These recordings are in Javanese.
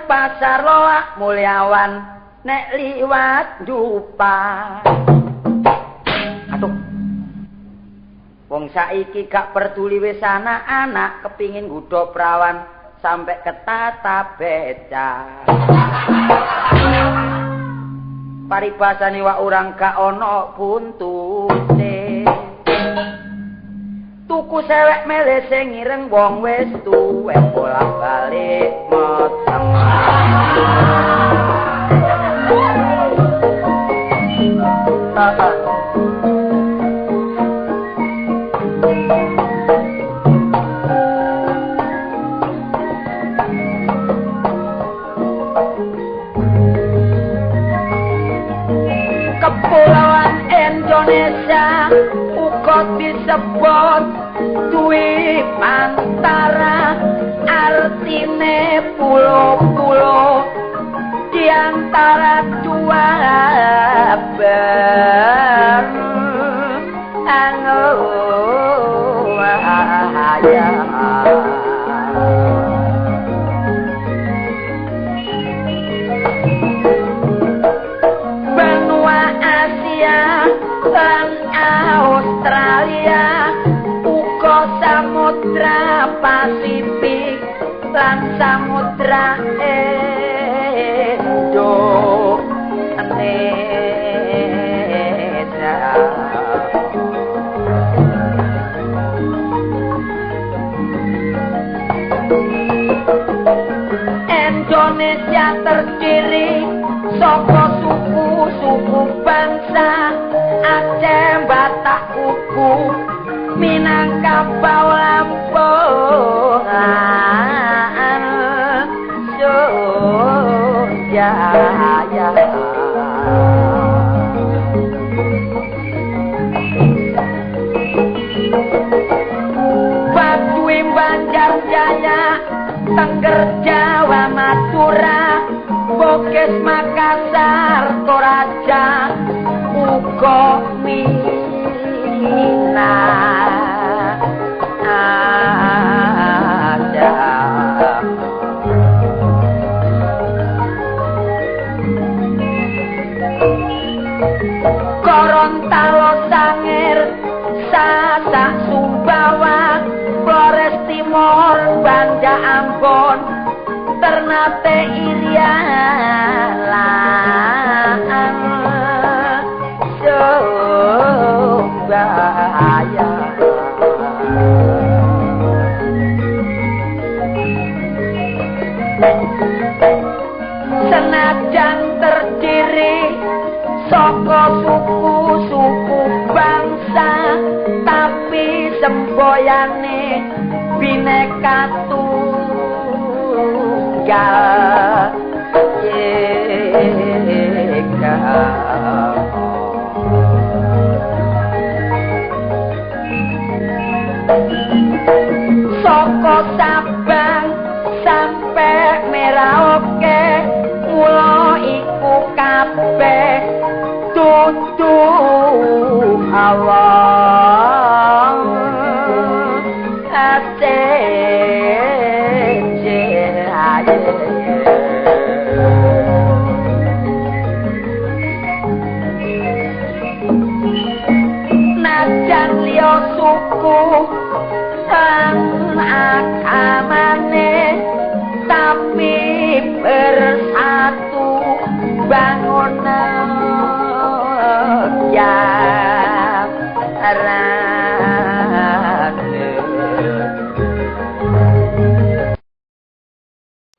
Pasar loak mulyawan nek liwat dupa. Aduh. Wong saiki gak peduli wis anak-anak kepingin nggodha prawan sampai ketata beca. Paribasane wak urang gak ana buntute. Tuku sewek mele sing ireng wong wis tuwek bolak-balik meteng. Kepulauan Indonesia uga disebut duwi antara artine pulo-pulo di antara dua benua Asia lan Australia uga samudra Pasifik lan samudra Indonesia terdiri saka suku-suku bangsa Aceh, Batak, Kuku, Minangkabau, Lampung, Jaya. Baduy, Banjarjaya, Tengger, Jawa, Madura, Bokes, Makassar, Toraja, uga ada. Gorontalo, Sangir, Sasak, Sumbawa, Flores Timur, Banda Ambon, Ternate, Irian, Surabaya. Senajan terdiri saka suku-suku bangsa tapi semboyane bineka tunggal ika. Saka Sabang sampe Merauke mula iku kabeh dudu Allah najan liya suku agamane tapi bersatu bangun negara.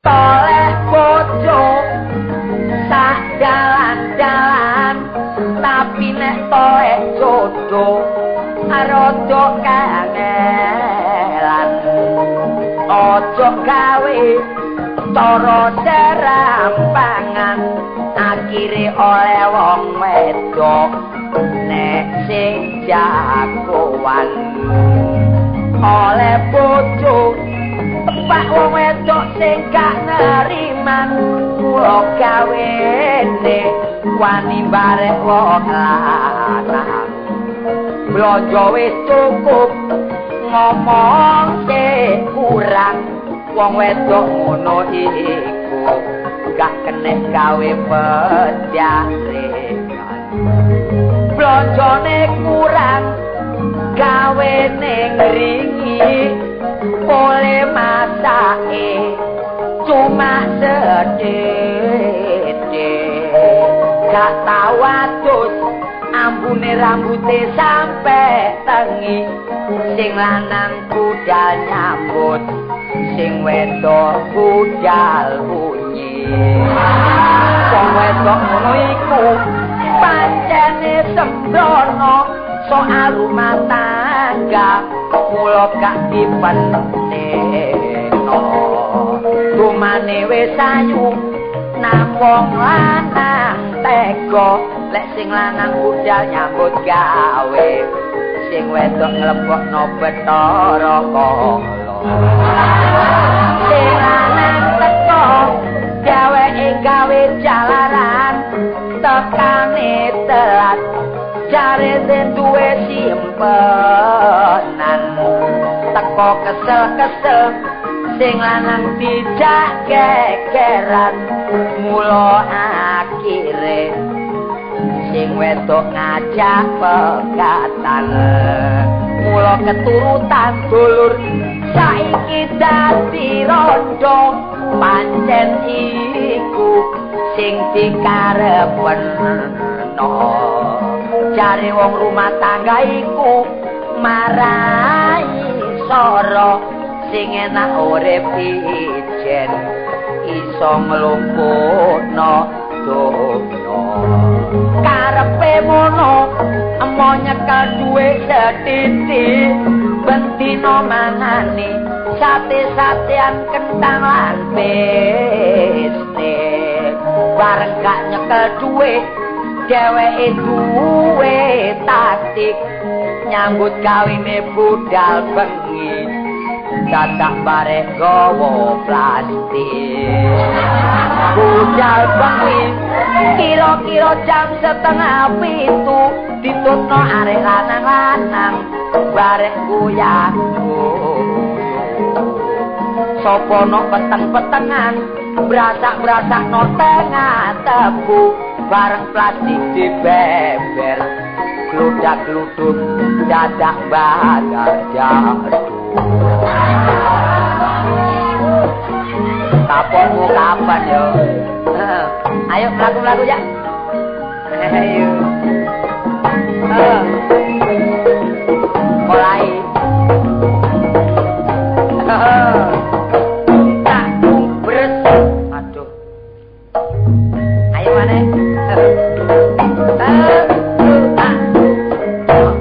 Toleh bojo sak dalan-dalan tapi nek toleh jodoh rada kangelan. Ojo gawe tara serampangan akhire oleh wong wedok nek sing jagoan sing gak neriman kula gawene wani barek wong lanang blonjo wis cukup ngomong sing kurang wong wedok ngono iku gak kenek gawe penjaringan blonjone kurang gawe ning ringi boleh masake cuma sedikit gak tau adus ambune rambute sampe tengi sing lanang budal nyambut sing wedok budal bunyi wong wedok ngono iku pancene sembrono soal rumah tangga mula gak dipentingno dumane wis ayu namung lanang tega lek sing lanang budal nyambut gawe sing wedok nglebokno Bathara Kala sing lanang teko dheweke gawe jalaran tekane telat jare den duwe simpenan teko kesel-kesel sing lanang dijak gegeran mula akhire sing wedok ngajak pegatan mula keturutan dulur saiki dadi rondo pancen iku sing dikarepno jare wong rumah tangga iku marai soro sing enak urip ijen iso nglumpukno donya karepe mono emo nyekel duwe setitik bentino manani sate-satean kentang lan bestek bareng gak nyekel duwe dheweke duwe taktik nyambut gawene budal bengi dadak barek gawa plastik budal bengi kira-kira jam 6:30 ditutno arek lanang-lanang barek goyang sapa nok peteng-petengan brasak-brasak no tengah tebu bareng plastik dibeber gludak-gluduk dadak badar jatuh kaponmu kapan yo ayo mlaku-mlaku ya ayo mulai tak bres aduh ayo maneh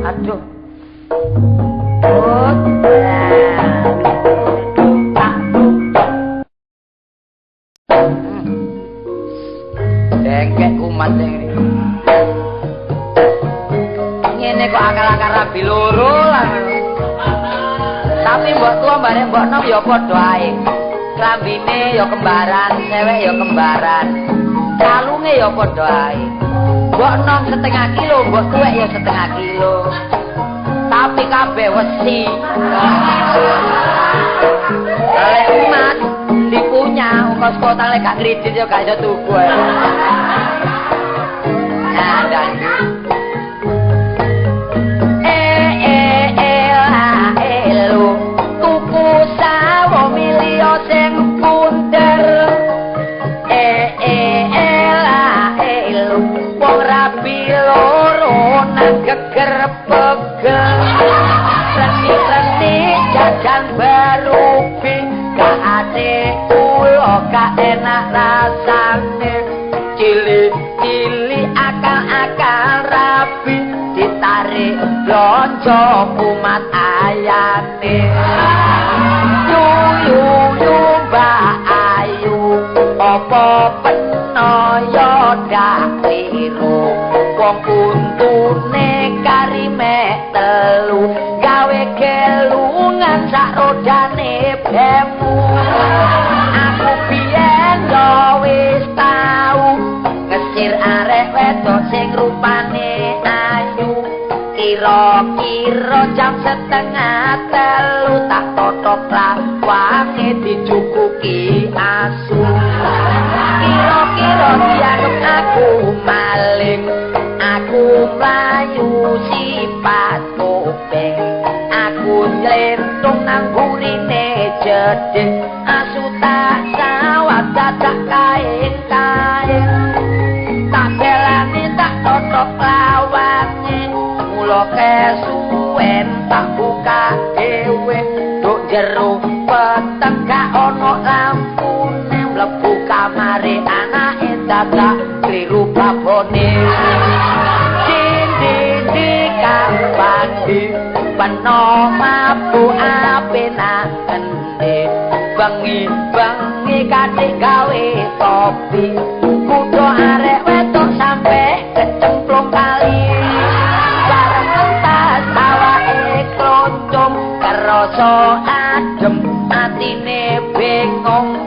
aduh dengkek umat ini ngene kok akal-akal rabi loro lah tapi mbok tua mbok nom ya padha ae klambine ya kembaran cewek ya kembaran kalunge ya padha ae mbok nom setengah kilo mbok tuwek ya setengah kilo tapi kabeh wesi oleh umat dipunya ongkos kota lek gak kredit ya gak iso tuku nah dan tuku sawo milio sing punter wong rabi loro nang geger pegel reni-reni jajan barubi gak ate ulo gak enak rasane cili-cili akal-akal rabi ditarik blonjo umat ayane yuyu mbak ayu apa penoyo dak liru wong untune karime telu gawe gelungan sak rodane bemu rupane ayu kira-kira jam setengah telu tak totok lawange dicukuki asu kira-kira dianggep aku maling aku mlayu sifat kuping aku njlentung nang burine jeding asu tak sawat dadak kain-kain tak belani tak totok lawange mula kesuwen tak buka dhewe nduk jero peteng gak ono lampune mlebu kamare anake dadak kliru babone dindi kampandi peno mabu apena endi bengi-bengi katik gawe topi kudu arek wedok sampe kecemplung kali bareng entas awake kloncong kerasa adem atine bingung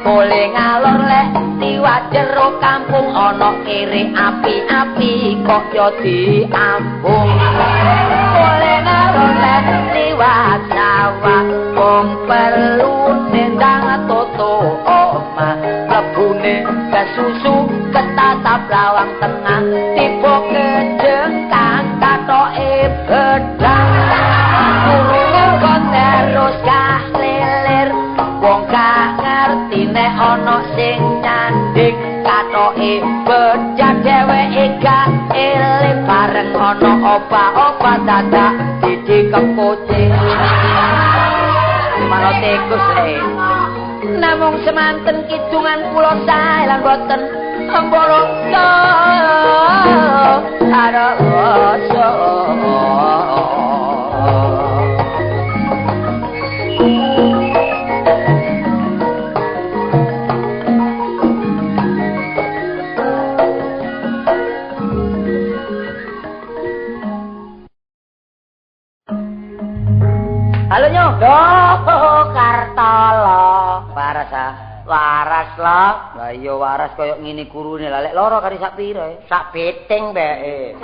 boleh ngalor lek liwat jero kampung ana kiri api-api kok yo diambung boleh ngalor lek liwat sawah wong perlu nendang toto omah mlebune kesusu ketatap lawang tengah tiba kejengkang katoke bedang kurungan kon terus gak leler wong gak ngerti nek ana sing nyanding katoke becak dheweke gak eling bareng ana opa-opa dadak didi kepucing mana tikus le namung semanten kidungan kula sae lan boten emboro karo oso halo nyo Kartolo waras lah lah iya waras koyo ngene kurune lah lek lara kari sak pira sak beting mbeke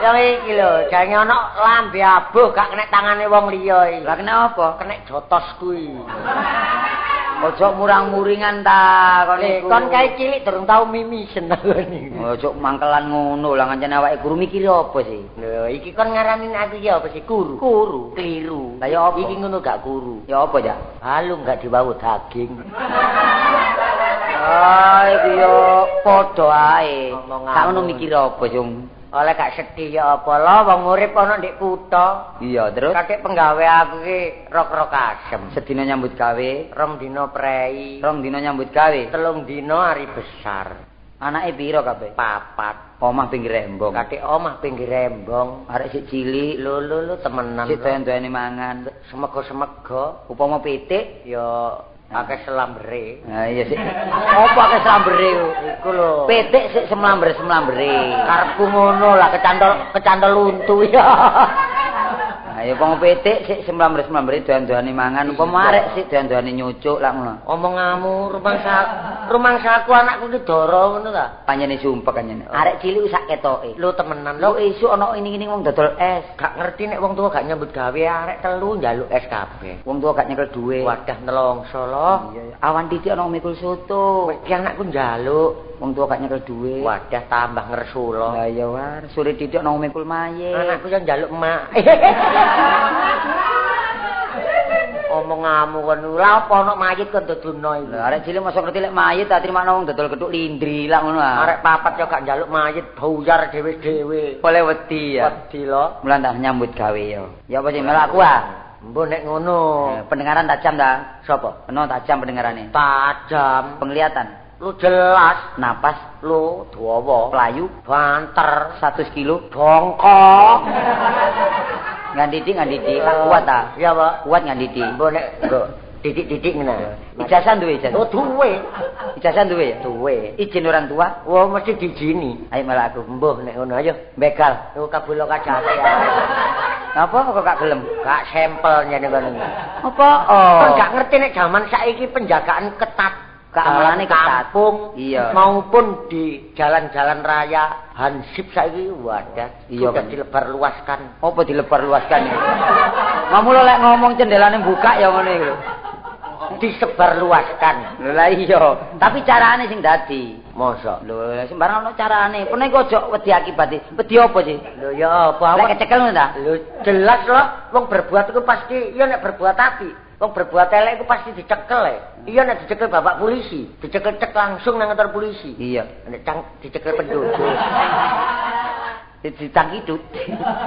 ya iki lho jane ana lambe abuh gak kena tangane wong liya iki lah kena apa kena jotos kuwi ojo murang-muringan ta kon kae cilik durung tau mimisen ngene ojo mangkelan ngono lah ngancen awake guru mikir apa sih lho iki kon ngarani aku iki apa sih guru keliru lah ya apa iki ngono gak guru ya apa ya halu gak diwawu daging iki yo padha ae gak ngono mikir apa jung oleh gak sedih ya apa lho wong urip ana ndek kutha iya terus kakek penggawe aku ki rok-rok asem sedina nyambut gawe 2 dina prei 2 dina nyambut gawe 3 dina hari besar anake pira kabeh 4 omah pinggir rembong kakek omah pinggir rembong arek sik cilik lho temenan sik doyan-doyane mangan semego-semego upama pitik ya akeh selambere. Ha iya sik. Apa akeh selambere iku lho. Pitik sik semlambere. Karepku ngono lah kecantol untu ya. Ayo wong pitik sik semlambere doyan-doyane mangan, upama arek sik doyan-doyane nyucuk lak ngono. Omonganmu rumangsaku anakku ki doro ngono ta. Panjene sumpek kanjene. Arek cilik sak ketoke. Lho temenan lho esuk ana ini wong dodol es. Gak ngerti nek wong tuwa gak nyambut gawe arek telu njaluk es kabeh. Wong tuwa gak nyekel duwe. Wadah nelongso lho. Iya. Awan titik ana mikul soto. Ki anakku njaluk. Wong tuwa gak nyekel duwe. Wadah tambah ngersula. Lah ya war, sore titik ana mikul mayit. Anakku yang njaluk emak. Omonganmu kon lha apa ana mayit kon dodono iki. Lah arek cilik mosok ngerti lek mayit tak terima wong dodol gethuk lindri lak ngono ah. Arek papat yo gak njaluk mayit buyar dhewe-dhewe. Oleh wedi ya. Wedi lho. Mulan tak nyambut gawe yo. Ya apa sih melaku ah? Mbok nek ngono. Pendengaran tajam ta? Sopo? Ono tajam pendengarane. Tajam. Penglihatan. Lu jelas, napas lu dawa, playu, banter 100 kilo, bongkok. Ngandidi kuat ta? Iya, Pak. Kuat ngandidi. Mbok nek titik-titik ngene. Ijazah duwe ijazah. Oh, duwe. Ijazah duwe ya? Duwe. Izin orang tua? Wah, mesti diizini. Ayo malah aku mbuh nek ngono ayo, begal. Oh, kabulo kacate ya. Apa kok gak gelem? Gak sampel nyene ngono. Apa? Oh. Kan gak ngerti nek jaman saiki penjagaan ketat keamanane kampung iya maupun di jalan-jalan raya hansip saiki wadah iya sudah dilebar-luaskan. Apa dilebar-luaskan iki? Kamu lek ngomong jendelane buka ya ngene iki lho. Disebarluaskan. Lho lah iya, tapi carane sing dadi. Mosok. Lho sembarang ono carane. Kene kok aja wedi akibate. Wedi apa sih? Lho ya apa? Lek kecekel ngono ta? Lho jelas lho wong berbuat iku pasti ya nek berbuat apik. Wong berbuat elek iku pasti dicekel ya. Iya nek dicekel bapak polisi, dicekel cek langsung nang kantor polisi. Iya, nek dicekel penduduk. Ditangkidut.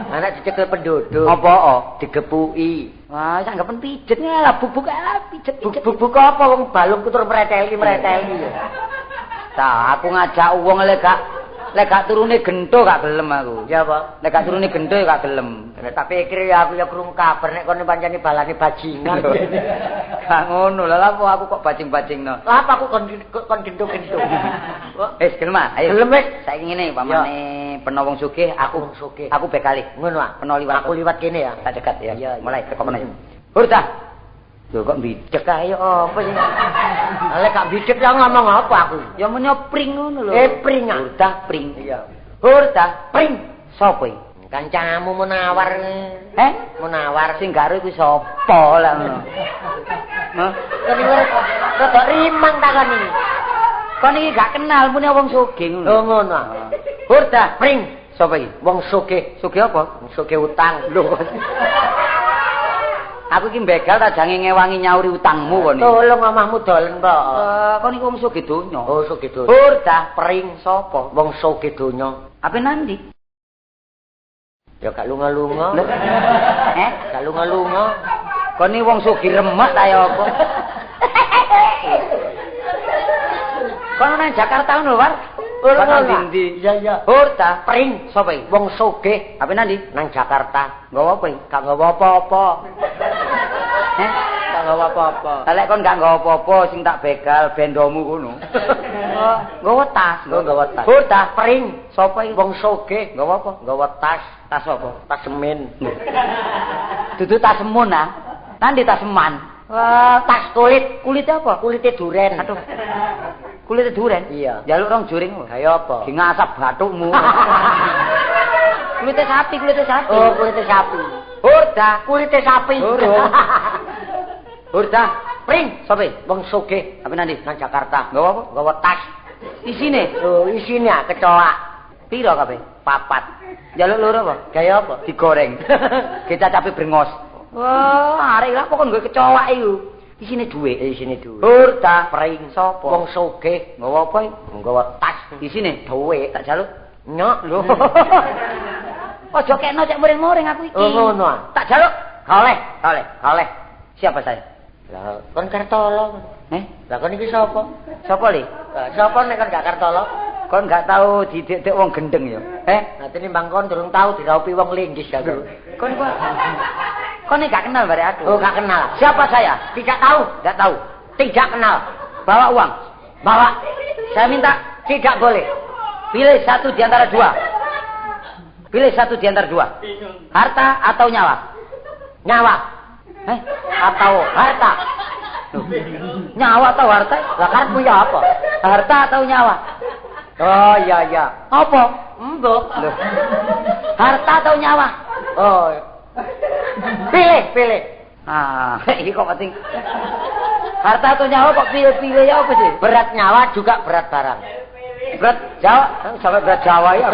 Nek dicekel penduduk. Apa? Digepuki. Wah, sanggepen pijet lah bubuk pijet. Bubuk apa wong balung kutur mreteli. Ta, aku ngajak wong lek gak turune gento gak gelem aku. Ya apa? Lek gak turune gento ya gak gelem. Tapi pikir ya aku ya krungu kabar nek kono pancene balane bajingan. Gak ngono lha aku kok bajing-bajingno. Lah apa aku kon gento-gento. Wis gelem ah. Ayo. Gelem wis. Saiki ngene pamane peno wong sugih aku wong sugih. Aku bekali. Ngono ah. Peno liwat. Aku liwat kene ya. Tak dekat ya. Iya, mulai teko kono. Hurta. Lho kok bidek ae apa sih? Lek gak bidek ya ngomong apa aku? Ya menyopring ngono lho. Pring ah. Hurta pring. Iya. Hurta pring. Sopo iki? Kancamu menawar. Menawar sing karo iku sapa lah ngono. Hah? Rada rimang ta kon iki. Kon iki gak kenal mune wong sugih ngono. Oh ngono. Hurta pring. Sapa iki? Wong sugih. Sugih apa? Sugih utang. Lho. Aku iki begal ta jange ngewangi nyauri utangmu kon iki. Tolong omahmu dolen, Pak. Kon iki wong sugih donya. Oh, sugih donya. Hurta pring sapa? Wong sugih donya. Ape nandi? Ya gak lunga-lunga. Gak lunga-lunga. Kon iki wong sugih remek ta ya apa? Kon nang Jakarta ngono, War? Ora ndi? Iya. Hurta pring sapa iki? Wong sugih. Ape nandi? Nang Jakarta. Nggawa apa iki? Gak nggawa apa-apa. Gak nggawa apa-apa. Lek kon gak nggawa apa-apa sing tak begal bendomu kono. Nggawa tas. Nggawa tas. Hurta pring sapa iki? Wong sugih. Nggawa apa? Nggawa tas. Tas apa? Tas semen. Dudu tas semun ah. Nandi tas seman. Wah, tas kulit. Kulitnya apa? Kulitnya duren. Aduh. Kulitnya duren? Iya. Jaluk rong juring. Kayak apa? Di ngasap batukmu. Kulitnya sapi. Oh, kulitnya sapi. Hurta. Kulitnya sapi. Hurta. Pring. Sopi? Wong sugih. Tapi nanti? Nang Jakarta. Nggawa apa? Nggawa tas. Isine? Oh, isine kecoak. Piro kabeh? 4. Jaluk loro apa? Kayak apa? Digoreng. Kita cabe brengos. Wah, arek lah kok nggo kecoak iku. Isine dhuwit. Isine dhuwit. Hurta pring sapa? Wong sugih. Nggawa apa? Nggawa tas. Isine dhuwit. Tak jaluk. Nyok lho. Ojo kekno cek muring-muring aku iki. Oh ngono ah. Tak jaluk. Oleh. Siapa saya? Lah, kon Kartolo. Lah kon iki sapa? Sapa li? Sapa nek kon gak Kartolo? Kon gak tahu didik-dik wong gendeng ya. Nah tinimbang kon durung tahu diraupi wong linggis ya. Kon gak kenal bare aku. Oh, gak kenal. Siapa saya? Tidak tahu. Gak tahu. Tidak kenal. Bawa uang. Bawa. Saya minta. Tidak boleh. Pilih satu di antara dua. Harta atau nyawa? Nyawa. Atau harta? Loh. Nyawa atau harta? Lah karepmu ya apa? Harta atau nyawa? Oh iya. Apa? Mbok. Loh. Harta atau nyawa? Oh. Pilih. Ini kok penting. Harta atau nyawa kok pilih ya apa sih? Berat nyawa juga berat barang. Berat Jawa, sampai berat Jawa ya.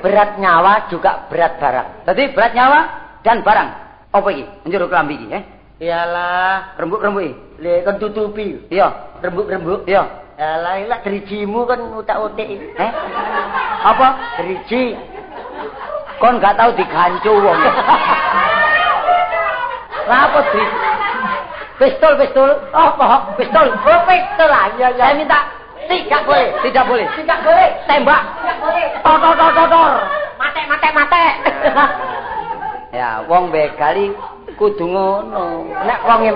Berat nyawa juga berat barang. Jadi berat nyawa dan barang. Apa iki? Njero klambi iki, Iyalah, rembuk-rembuk iki. Le kon tutupi. Iya, rembuk-rembuk. Iya. Alah, ilak drijimu kan utak-utik. Apa? Driji. Kon gak tahu digancu wong. Lah apa driji? Pistol. Apa? Pistol. Oh, pistol lah. Iya. Saya minta Tidak boleh. Tembak. Tidak boleh. Tor. Mate. Ya, wong begali kudu ngono. Nek wonge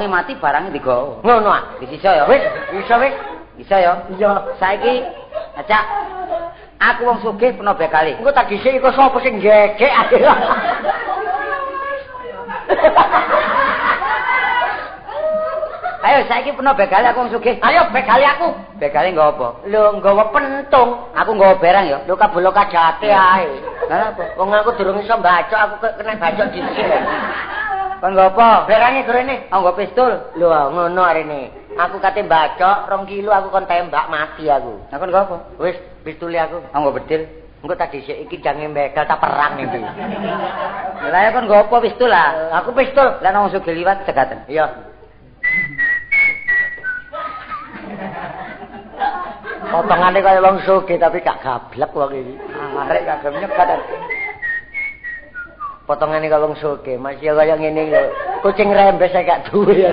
mati barangnya digawa. Ngono ah. Bisa ya? Wis, bisa wis. Bisa ya? Iya. Saiki ajak aku wong sugih peno begali. Engko tak dhisik iku sapa sing gegek ae. Ayo saiki peno begale aku wong sugih. Ayo begale aku. Begale nggo apa? Lho nggawa pentung. Aku nggawa barang ya. Lho kabelo kajate ae. Lah apa? Wong aku durung iso bacok, aku kena bacok dhisik. Kon nggo apa? Berange gorene. Aku nggo pistol. Lho ngono arene. Aku kate bacok 2 kilo aku kon tembak mati aku. Lah kon nggo apa? Wis pistole aku. Aku nggo bedil. Engko tak dhisik iki jange begal tak perang iki. Lah ya kon nggo apa pistol lah? Aku pistol. Lah nang sugih liwat cegaten. Iya. Potongane kaya wong sugih tapi gak gablek wong iki. Arek kagem nyegat. Potongane kaya wong sugih, masih kaya ngene lho. Kucing rembes gak duwe.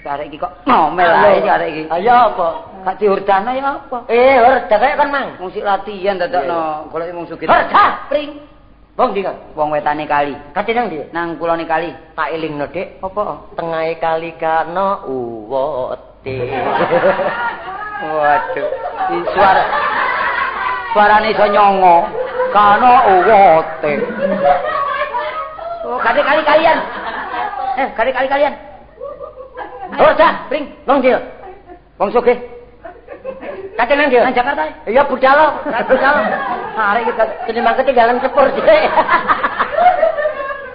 Arek iki kok ngomel ae arek iki. Ayo apa? Gak diurdana ya apa? Hurda kaya kan mang. Musik latihan dadakno golek wong sugih. Hurda, pring. Wong ndi kan? Wong wetane kali. Kate nang ndi? Nang kulone kali. Tak elingno, Dik. Apa? Tengahe kali kana uwote. Waduh. Iki suarane iso nyongo. Kana uwote. Oh, kali kalian. Kali kalian. Hurda, pring. Wong ndi? Wong sugih. Kate nang ndi? Nang Jakarta. Iya budalo, budalo. Arek iki Tinimbang ketinggalan sepur sih.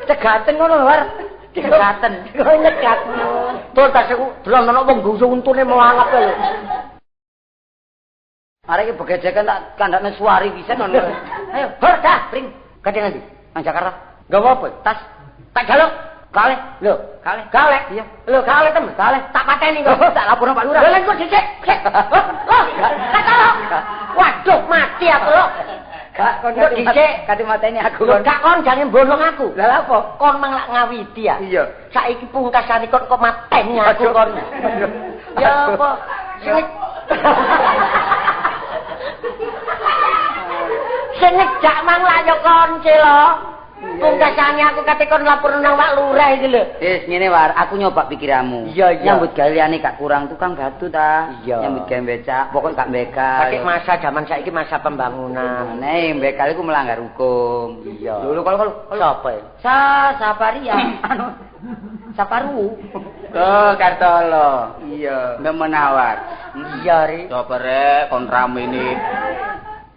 cegaten ngono, War. Cegaten. Kok nyegat. Tur tas aku delok wong gusu untune mangap lho. Arek iki begejekan tak kandhane suari pisan ngono. Ayo, hurda, pring. Kate nang ndi? Nang Jakarta. Gawa apa? Tas. Tak jaluk. Kaleh. Lho, kaleh. Kaleh. Iya. Lho, kaleh tem. Kaleh. Tak pateni kok. Tak laporno Pak Lurah. Lha kok dhisik. Loh, tak kalok. Waduh, mati aku lho. Gak kon kate mateni aku. Lho, gak kon jangan bolong aku. Lah apa? Kon mang lak ngawiti ya. Iya. Saiki pungkasane kok mateni aku kon. Ya apa? Sing Sing ngejak mang lak yo kon lho. Pungkasane aku kate kon lapor nang Pak Lurah iki lho. Wis ngene War, aku nyoba pikiranmu. Iya, iya. Nyambut gaweane gak kurang tukang batu ta. Iya. Nyambut gawe becak, pokok gak bekal. Pakai masa zaman saiki masa pembangunan. Nek bekal iku melanggar hukum. Iya. Lho kalau Sapa ya? Saparia. Anu Saparu. Oh, Kartolo. Iya. Mbak Menawar. Iya, Ri. Coba rek kon rame ini.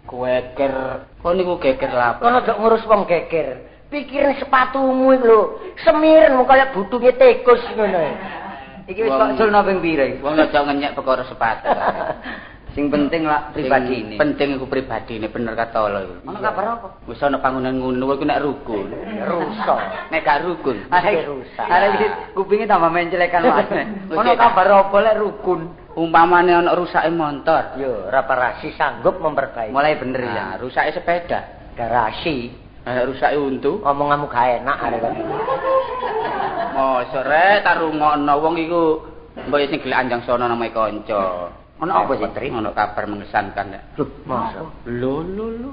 Geger. Kon niku geger lha. Kon ojo ngurus wong geger. Pikirin sepatumu iki lho. Semiren kaya budunge tikus ngono. Iki wis kok sulno ping pira iki? Wong aja ngenyek perkara sepatu. Sing penting lah pribadi ini. Penting iku pribadi ini bener Kartolo iku. Ono kabar apa? Wis ana panggonan ngono iku nek rukun. Rusak. Nek gak rukun. Rusak. Arek iki kupinge tambah mencelekan Mas. Ono kabar apa lek rukun? Umpamane ana rusake motor. Yo, reparasi sanggup memperbaiki. Mulai bener ya. Nah, rusake sepeda. Garasi. Rusake untu. Ngomong-ngomong gak enak arek kok. Oh, sore tak rungokno wong iku mbok sing gelek anjang sono nang kanca. Ono apa sih, Tri? Ono kabar mengesankan ya. Loh, masa? Lho,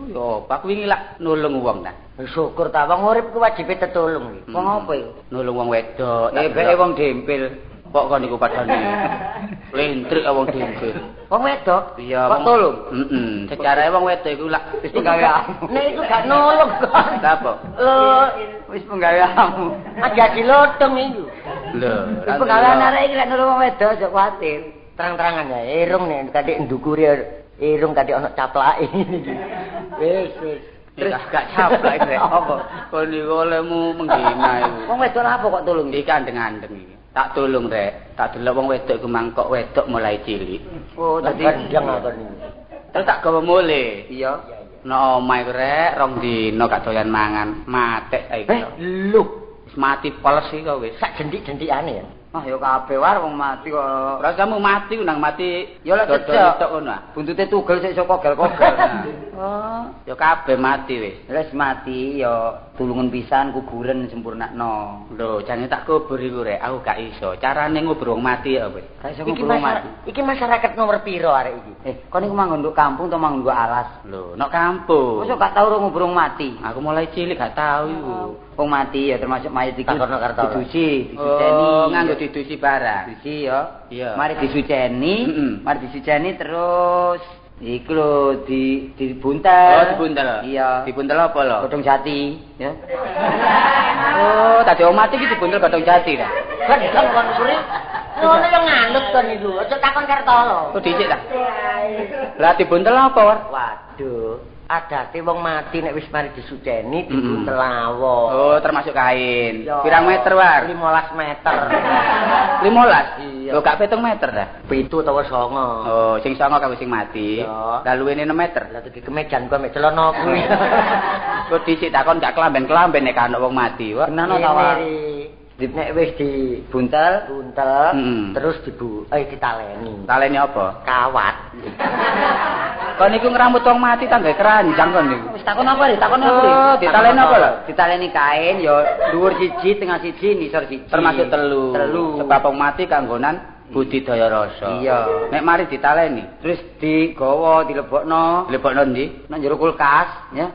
yo apa kuwi lak nulung wong ta. Syukur ta wong urip ku wajibe tetulung iki. Wong apa iku? Nulung wong wedok. Beke wong dempil. Kok kon niku padane lentrik wong dempil. Wong wedok? Iya. Kok tulung? Heeh. Secara wong wedok iku lak Wis penggaweanmu. Nek iku gak nolong kon. Lha apa? Wis penggaweanmu. Aja dilodong iku. Lho, Wis penggawean arek iki lek nulung wong wedok aja kuwatir. Terang-terangan ya, irung nih, kadek ndukuri irung kadek ono caplake iki. Wis. Terus gak caplak iki. Apa? Kon niku olehmu menghina iku. Wong wedok apa kok tulung Iki andeng-andeng iki. Tak tulung rek, tak delok wong wedok iku mangkok wedok mulai cilik. Oh, Dadi dadi gendeng akon iki. Terus tak gawe mule. iya. Nek omahe ku rek rong dina gak doyan mangan, matek saiki. Lho, Wis mati poles iki kok wis. sak jendik-jendikane ya. Ah ya kabeh war wong mati kok. Ora kamu mati ku nang mati. Ya lek dodol cecek. tok ngono. Buntute tugel sik iso kogel-kogel. Oh, Ya kabeh mati wis. Wis mati ya tulungan pisan kuburan sempurnakno. Lho, jane tak kubur iku rek, aku gak iso. Carane ngubur wong mati ya wis. Gak iso iki kubur wong mati. iki masyarakat nomor piro arek iki? Kon niku manggon nduk kampung utawa manggon nduk alas? Lho, nek kampung. Kok gak tau ngubur wong mati? Aku mulai cilik gak tau iku. Wong mati ya termasuk mayit iki. Takono Kartolo. Didusi, Oh, nganggo didusi barang. didusi ya. Iya. Mari disuceni, mari disuceni terus iku lho dibuntel. Oh, dibuntel. Iya. Dibuntel apa lho? Godhong jati, ya. Oh, tadi wong mati iki dibuntel godhong jati ta. Gendeng kon suri. Ngono yo nganut kon niku. Aja takon Kertolo. Kok dhisik ta? Lah dibuntel apa, War? Waduh, adate wong mati nek wis mari disuceni dibuntel awon. Oh, termasuk kain. Yo. Pirang meter, War? 15 meter. 15? Iya. Lho gak 7 meter dah. 7 utawa 9. Oh, sing songo karo sing mati. Yo. Lah luwene 6 meter. Lah iki kemejan gua mek celana kuwi. Kok dhisik takon gak kelamben-kelamben nek ana wong mati. Wah, kenano ta, War? Nek wis dibuntel, terus ditaleni. Taleni apa? Kawat. Kon niku ngramut wong mati tangga keranjang kon niku. Wis takon apa ri? Takon apa ri? Oh, ditaleni apa lho? Ditaleni kain ya dhuwur siji, tengah siji, nisor siji. Termasuk telu. Sebab wong mati kanggonan budidaya rasa. Iya. Nek mari ditaleni, Terus digawa, dilebokno, dilebokno ndi? nang jero kulkas, ya.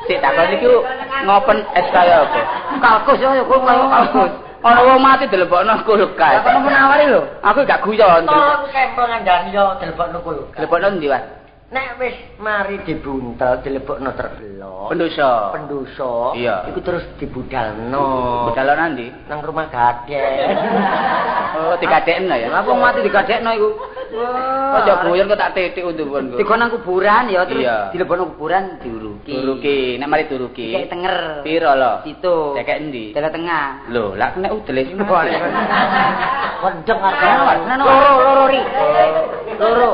Sik takon niku ngopen es kaya apa? Kalkus ya, kalkus. Ana wong mati dilebokno kulkas. Apa menawari lho? Aku gak guyon. Tolong kempel ngandani yo dilebokno kulkas. Dilebokno ndi, Mas? Nek wis mari dibuntel dilebokno tergelok. Pendoso. Iya. Iku terus dibudalno. Budal nang ndi? Nang rumah gadek. Oh, digadekno ya. Lah wong mati digadekno iku. Aja guyon kok tak titik untu-untu. Digo nang kuburan ya terus Iya. dilebokno kuburan diuruki. Duruki, nek mari duruki. Dikek tenger. Piro lho? Situ. Dikek endi? Dalah tengah. Lho, lak nek udele sing Wendeng arep. Loro ri. Loro.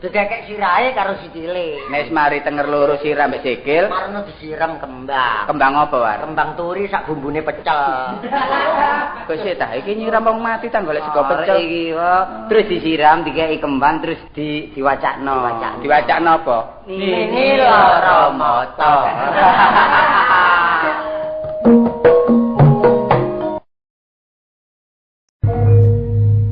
Didekek sirahe karo sikile. Nek mari tenger loro sirah mbek sikil, Marno disiram kembang. kembang apa, War? Kembang turi sak bumbune pecel. Kok sik ta iki nyiram wong mati ta golek sego Arek pecel. iki kok terus disiram dikeki kembang terus diwacakno. Diwacakno apa? Nini lara mata.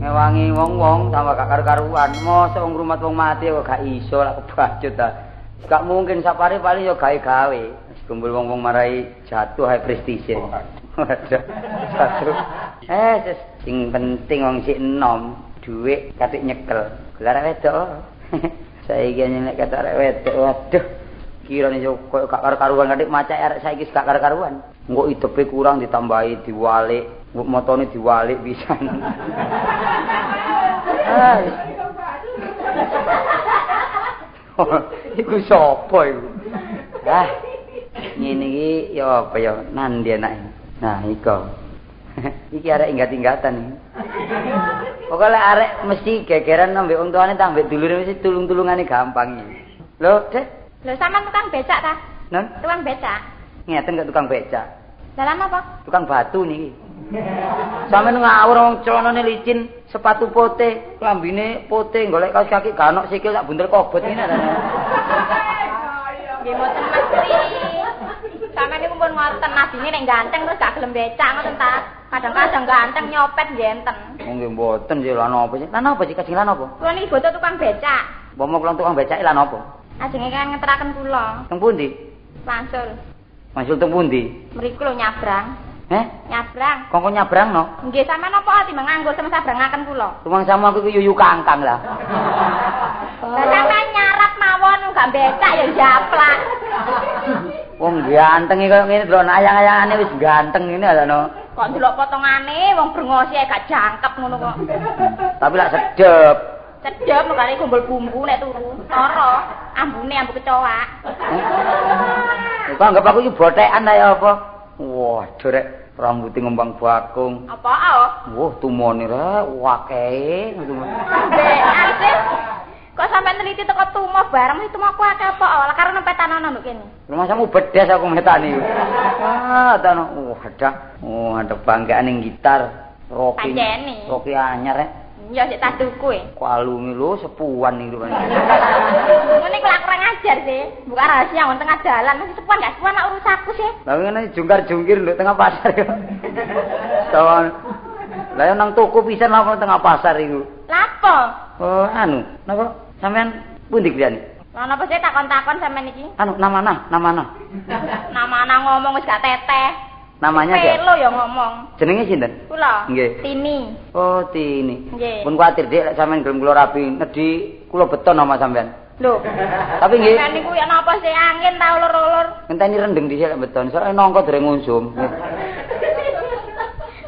Ngewangi wong-wong tambah gak karu-karuan. Mosok wong rumat wong mati kok gak iso lak kebacut ta. Gak mungkin sapare paling yo gawe-gawe. Kumpul wong-wong marai jatuh high prestige. Jatuh. Sing penting wong sik enom, dhuwit katik nyekel. Gelar wedok. Saiki nek kata arek wedok, waduh. Kirane yo koyo gak karo-karuan katik macak arek saiki gak karo-karuan. Engko hidupe kurang ditambahi diwalik, motone diwalik pisan. Iku sapa iku? Ngene iki ya apa ya nandi anake. Nah, iku. Iki arek inggat-inggatan iki. Pokoke arek mesti gegeran ambek wong tuane ta ambek dulure mesti tulung-tulungane gampang iki. Lho, Dek. Lho sampean tukang becak ta? Non, Tukang becak. ngeten kok tukang becak. Dalam apa? Tukang batu niki. Sampeyan ngawur wong celanane licin, sepatu pote, klambine pote, golek kaos kaki gak ono sikil tak buntel kobot ngene ta. Nggih mboten Mas Tri. Sampeyan niku pun ngoten nabine nek ganteng terus gak gelem becak ngoten ta. Kadang-kadang ganteng nyopet ngenten. Oh nggih mboten sih lan apa sih? Lan apa sih kajeng lan apa? Kula niki boten tukang becak. Pomo kula tukang becak lan apa? Ajenge kan ngeteraken kula. Teng pundi? Wangsul. Maksud teng pundi? Mriku lho nyabrang. Nyabrang. Kongkon nyabrangno? Nggih sampean napa timbang nganggo semsabrangaken kula. Rumang sama aku yuyu kangkang lah. Lah sampean nyarat mawon gak becak ya japlak. Wong ganteng iki koyo ngene delok ayang-ayangane wis ganteng ngene lho. Kok ndelok potongane wong brengose gak jangkep ngono kok. Tapi lak sedep. Sedep kali gombol bumbu nek turu. Loro, ambune ambu kecoak. Kok anggap aku iki bothekan ta ya apa? Wah, rek rambut ngembang bakung. Apa oh? Wah, tumone rek akeh ngono. Mbek, kok sampean teliti teko tumo bareng mesti tumoku akeh apa? Lah karo nempetan ana nduk kene. Rumah samu bedes aku metani. Tano. Ada banggaan ning gitar. Rocky. Panceni. Rocky anyar rek. Ya sik tak tuku e. Kalunge lho sepuan iki rupane. Ngene kok kurang ajar sih. Buka rahasia wong tengah dalan mesti sepuan gak sepuan nak urusku sih. Lah ngene jungkar-jungkir nduk tengah pasar yo. Tawon. Lah yo nang toko pisan apa tengah pasar iku. Lapo? Oh, anu, napa sampean pundi griyane? Lah napa sih takon-takon sampean iki? Anu, namana. Namana ngomong wis gak teteh. Namanya dia. Pelo ya ngomong. Jenenge sinten? Kula. Nggih. Tini. Oh, Tini. Nggih. Pun kuwatir Dik lek sampean gelem kula rabi nedhi kula beton nama sampean. Lho. Tapi nggih. Sampeyan niku ya napa sih angin ta ulur-ulur? Ngenteni rendeng dhisik lek beton, soalnya nongko dereng ngusum.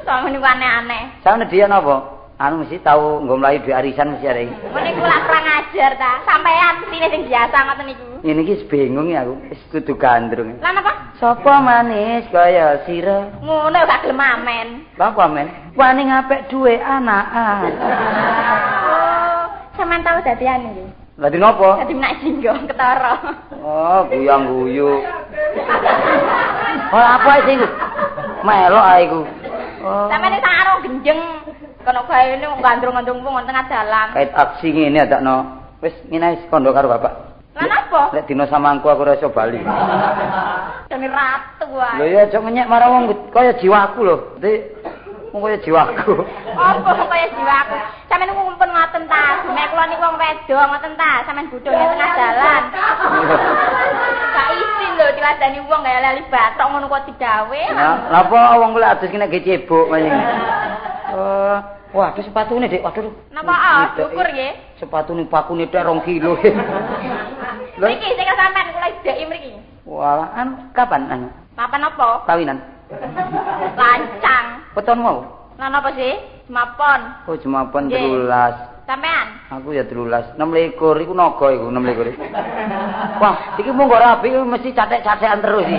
Soalnya niku aneh-aneh. Sampeyan dia napa? Anu mesti tahu nggo mlayu duwe arisan mesti arek iki. Ngene iku lak kurang ajar ta. Sampean mestine sing biasa ngoten niku. Ngene iki bingung ya aku, wis kudu gandrung. Lah napa? Sapa manis kaya sira? Ngono gak gelem amen. Lah apa men? Wani ngapik duwe anakan. Oh, sampean tahu dadian iki. Lah di napa? Dadi menak jinggong ketara. Oh, guyang-guyu. Oh, apa sih iku? Melok ae iku. Oh. Sampeyan sak anu genjeng. Kono gaene wong gandrung-gandrung wong tengah dalan. Kait aksi ngene adakno. Wis ngene wis kondo karo bapak. Lah napa? Lek dino samangku aku ora iso bali. Dene ratu wae. Lho ya aja ngenyek marang wong kaya jiwaku lho. Dadi wong kaya jiwaku. Apa kaya jiwaku? Sampeyan ngumpul ngoten ta? Nek kula niku wong wedok ngoten ta? Sampeyan budhe tengah dalan. Gak isin lho diladani wong gak lali batok ngono kok digawe. Nah, napa wong kula adus kena ge cebok manyen. Waduh sepatune Dik, waduh. Napa syukur nggih. Sepatune pakune tek 2 kilo. Mriki sing sampean kula ideki mriki. Wah, anu kapan anu? Papan apa? Kawinan. Lancang. Peton mau? Lah napa sih? Semapon. Oh, jemapan Nggih. 13. Sampean? Aku ya 13. 26 iku naga iku 26. Wah, iki mung rapi mesti catek-catekan terus iki.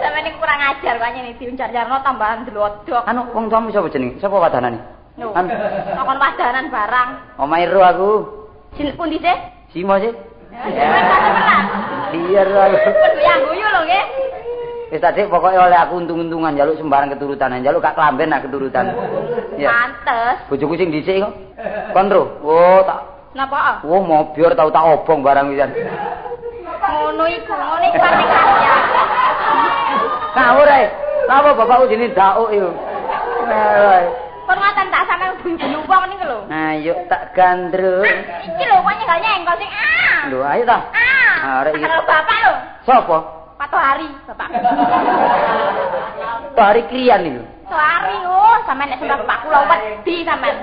Sampeyan niku kurang ajar kok nyene diuncar-jarno tambahan dlodok. Anu wong tuamu sapa jeneng? Sapa wadanane? Lho, Anu. takon padanan barang. Omahe ro aku. Sil pundi sih? Simo sih. Ya. Biar aku. Kudu yang guyu lho nggih. Wis tadi pokoke oleh aku untung-untungan njaluk sembarang keturutan, njaluk gak klamben nak keturutan. Ya. Pantes. Bojoku sing dhisik kok. Kon ro. Oh, tak. Napa? Oh, mobior tau tak obong barang pisan. Ngono iku arti kaya. Ngawur ae. Napa bapakku jenenge Dauk iku? Nah, Pun ngoten tak sampean guyu wong niku lho. ayo tak gandrung. Iki lho kok nyegal nyenggol sing Lho, ayo ta. Arek iki. Karo bapak lho. Sopo? Pak Tohari, bapak. Hari krian iku. Tohari sampean nek sembah bapak kula wedi sampean.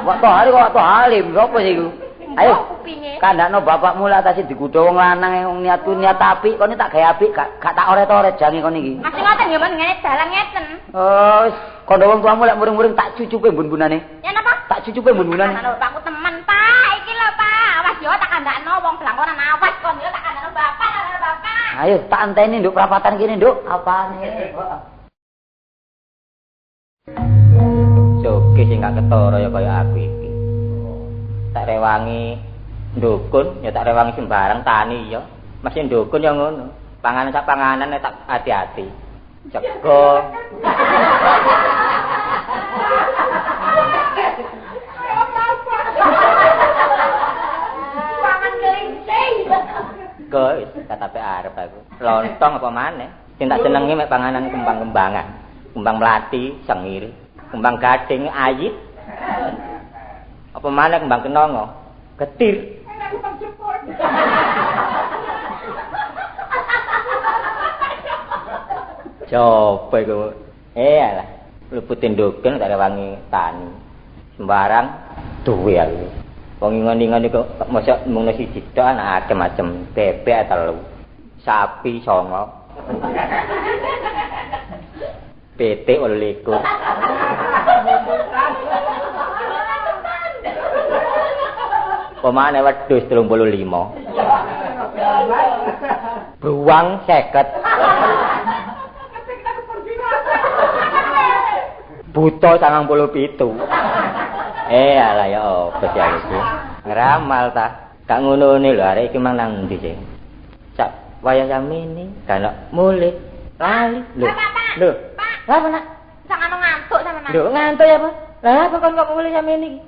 Waktu hari kok waktu halim, sopo sih iku? Ayo. Kupinge. Kandakno bapakmu lah tasih digudha wong lanang wong niatku niat apik, kene tak gawe apik, gak tak oret-oret jange kon iki. Masih ngoten nggih men ngene dalan ngeten. Oh, wis kandha wong tuamu lek muring-muring tak cucupe mbun-bunane. Ya napa? Tak cucupe mbun-bunane. Ana bapakku temen, Pak. Iki lho, Pak. Awas yo tak kandakno wong blangkonan awas kon yo tak kandakno bapak, karo bapak. Ayo tak anteni nduk perapatan kene nduk. Apane? Joge sing gak ketara ya kaya aku iki. Tak rewangi ndukun ya tak rewangi sembarang tani ya. Mesti ndukun ya ngono. Panganan sak panganan tak hati-hati. Jaga. Pangan kelincing. Guys, tatape arep aku. Lontong apa maneh? Sing tak senengi mek panganan kembang-kembangan. Kembang melati, sengir, kembang gading, ayit. Apa maneh kembang kenongo? Getir. Coba iku. Alah, luputin dukun tak rewangi tani. Sembarang duwe aku. Wong ngon-ngon iku mosok mung siji tok ana macem-macem, bebek 3, sapi 9. PT 28. Pemane wedhus 35. Bruwang 50. Buta 97. Alah ya opo sih iki. Ngeramal ta. Gak ngono-ngone lho arek iki mang nang ndi sih. Sak wayah samene kan mulih lali lho. Lho. Lah apa nak? Sak anu ngantuk sampean. Lho ngantuk ya apa? Lah apa kon kok mulih samene iki?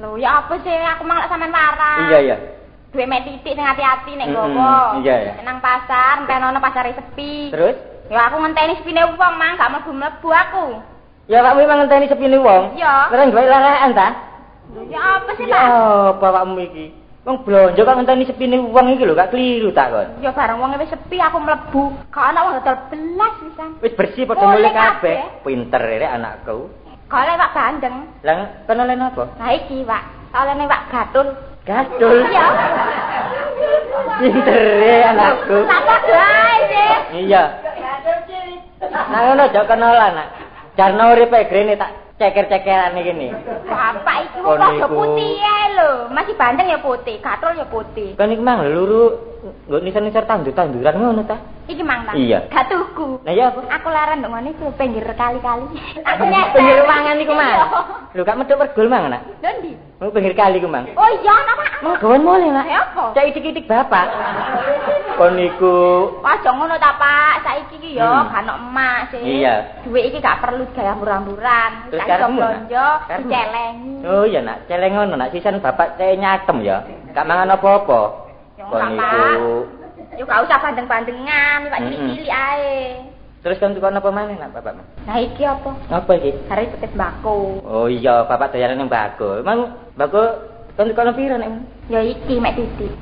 Lho ya apa sih aku mang lek sampean marah. Iya iya. Duwe mek titik sing hati-hati nek gowo. Iya iya. Nang pasar, empenono pasare sepi. Terus? Ya aku ngenteni sepine wong mang gak mlebu aku. Ya Pak memang ngenteni sepine wong. Iya. Terus gawe lelekan ta? Ya apa sih, Pak? Ya bapakmu iki. Wong blonjo kok ngenteni sepine wong iki lho, gak kliru tak kon. Ya bareng wong wis sepi aku mlebu. Gak ana wong dodol belas pisan. Wis bersih padha mulih kabeh. Pinter rek anakku. Kale Pak Bandeng. Lah kono len apa? Lah iki, Pak. Salene Pak Gatul. Gatul. Iya. Pinter rek anakku. Lah padha ae sih. Iya. Nah ngono aja kenalan nak. jarno uripe grene tak ceker-cekeran iki ne. Bapak iki wong rada putih ae lho. Masih bandeng ya putih, gathol ya putih. Kan iki mang luru nggo nisor-nisor tandur-tanduran ngono ta? Iki mang ta? Iya. Gak tuku. Lah iya apa? Aku laran ndok ngene iki pinggir kali-kali. Aku nyetel. Pinggir ruangan iku mang. Lho gak medhok pergol mang nak. Lho ndi? Mau pinggir kali ku mang. Oh iya ana Pak. Mau gawan mole nak. Ya apa? Cek itik-itik bapak. Kon niku aja ngono ta Pak, saiki iki yo gak ono emak sih. Iya. Duit iki gak perlu gaya murah-murahan. Terus Gak iso karepmu, Nak? blonjo, Karepmu? dicelengi. Oh iya nak, celeng ngono nak sisan bapak cek nyatem ya. Gak mangan apa-apa. Ya Kon ora, niku. Yo gak usah bandeng-bandengan, Pak Mm-mm. cilik-cilik ae. Terus kan tukang apa maneh nak bapak? Nah iki apa? Apa iki? Hari petis mbako. Oh iya, bapak doyanan yang bago. Emang bago kan tukang pira nek? Ya iki mek titik.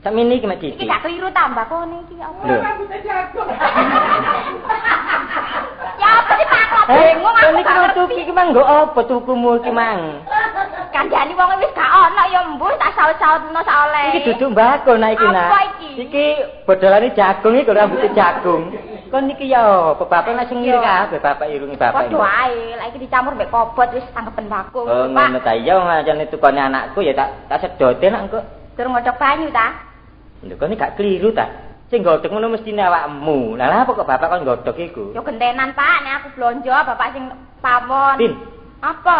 Sakmene iki mek Iki cici. gak keliru ta mbako iki apa? Lho. Ya apa sih Pak? Kok Eh, bingung kon aku iki gak nutupi ngerti. iki mang nggo apa tukumu iki mang? Kandhani wong wis gak ono ya mbuh tak saut-sautno sak oleh. Iki duduk mbako nak iki nak. Apa iki? Iki bodolane jagung iki rambute jagung. Kon iki ya bapak nek sing ngiri kabeh bapak irungi bapak. Padha ae, lek iki dicampur mbek kobot wis tangkepen mbako. Oh ngono ta iya ngajane tukone anakku ya tak sedote nak engko. Durung ngocok banyu ta? Lho kon iki gak keliru ta. Sing godhog ngono mestine awakmu. Lah lha apa kok bapak kon godhog iku? Yo gentenan Pak, nek aku blonjo bapak sing pamon. Tin. Apa?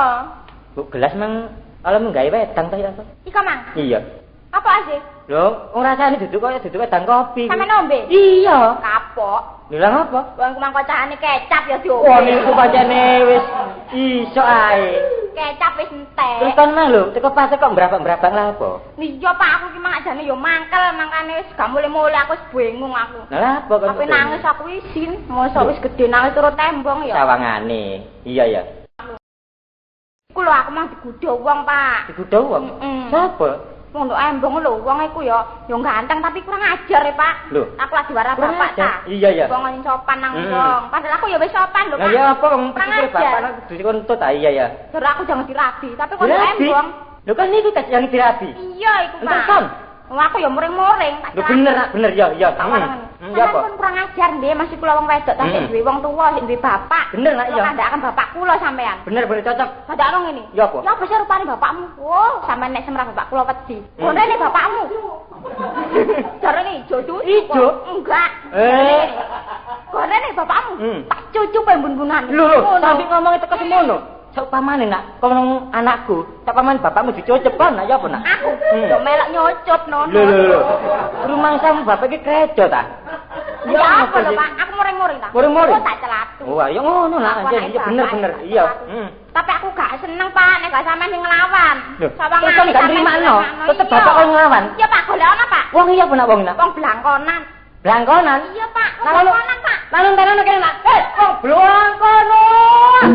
Bu gelas mang kalau nggawe wedang ta ya apa? Ika mang. Iya. Apa sih? Lho, ora rasane duduk koyo duduk wedang kopi. Sampe nombe? Iya. Kapok. Lho lha apa? Wong kumang kocakane kecap ya diombe. Wah niku pancene wis iso ae. Kecap wis entek. Terus kan mah lho, teko pas kok mbrabak-mbrabak lha apa? Iya Pak, aku ki mang ajane yo mangkel, mangkane wis gak mulih-mulih aku wis bingung aku. Lah lha apa kon? Tapi nangis aku isin, mosok wis gedhe nangis turut tembong ya. Sawangane. Iya ya. Iku lho aku mang digudho wong, Pak. Digudho wong. Mm-mm. Sapa? Wong nduk embong lho, wong iku yo ganteng tapi kurang ajar ya, Pak. Lho. Aku lagi warah Kurang bapak ajar? ta. Iya, ya. Wong sing sopan nang Mm-mm. wong. Padahal aku ya wis sopan lho, Lah Pak. ya apa wong Kurang pikir ajar. bapak nak dikontut ta iya ya. Dur aku jangan dirabi, tapi kok Dirabi? embong. Lho kan niku tak yang dirabi. Iya iku, Entuk Pak. kon. Wong aku ya muring-muring, tak Lho bener nak bener ya ya. Tak warang. Ya apa? Sampeyan kurang ajar nggih, masih kula wong wedok tapi duwe wong tuwa, sik duwe bapak. Bener nak Kula iya. kandhakan bapak kula sampean. Bener bener cocok. Dadak ono ngene. Ya apa? Ya apa sih rupane bapakmu? Oh, sampean nek semrah bapak kula wedi. Hmm. Ngene bapakmu. Jarane ijo tuh. Ijo? Enggak. Ngene bapakmu. Hmm. Tak cucu pembun-bunan. Lho, sampe ngomong teko semono. Saupamane nak, kono anakku, saupamane bapakmu dicocep kon, nak ya apa nak? Aku yo melok nyocop nono. Lho. Rumangsamu bapak iki kredo ta? Ya apa lho, Pak? Aku muring-muring ta. Muring-muring? Oh, tak celatu. Wah, ya ngono lah, Aku iya anak bener. bapak, Iya. celatu. Tapi aku gak seneng, Pak, nek gak sampean sing nglawan. Loh, Sawang terus kon gak nrimakno? Tetep bapak kon nglawan? Iya, Pak, golekno, Pak. Wong iya apa nak wong nak? Wong blangkonan. Blangkonan? Iya, Pak, wong Lalu- blangkonan, Pak. Lalu tenan kene nak. Wong blangkonan.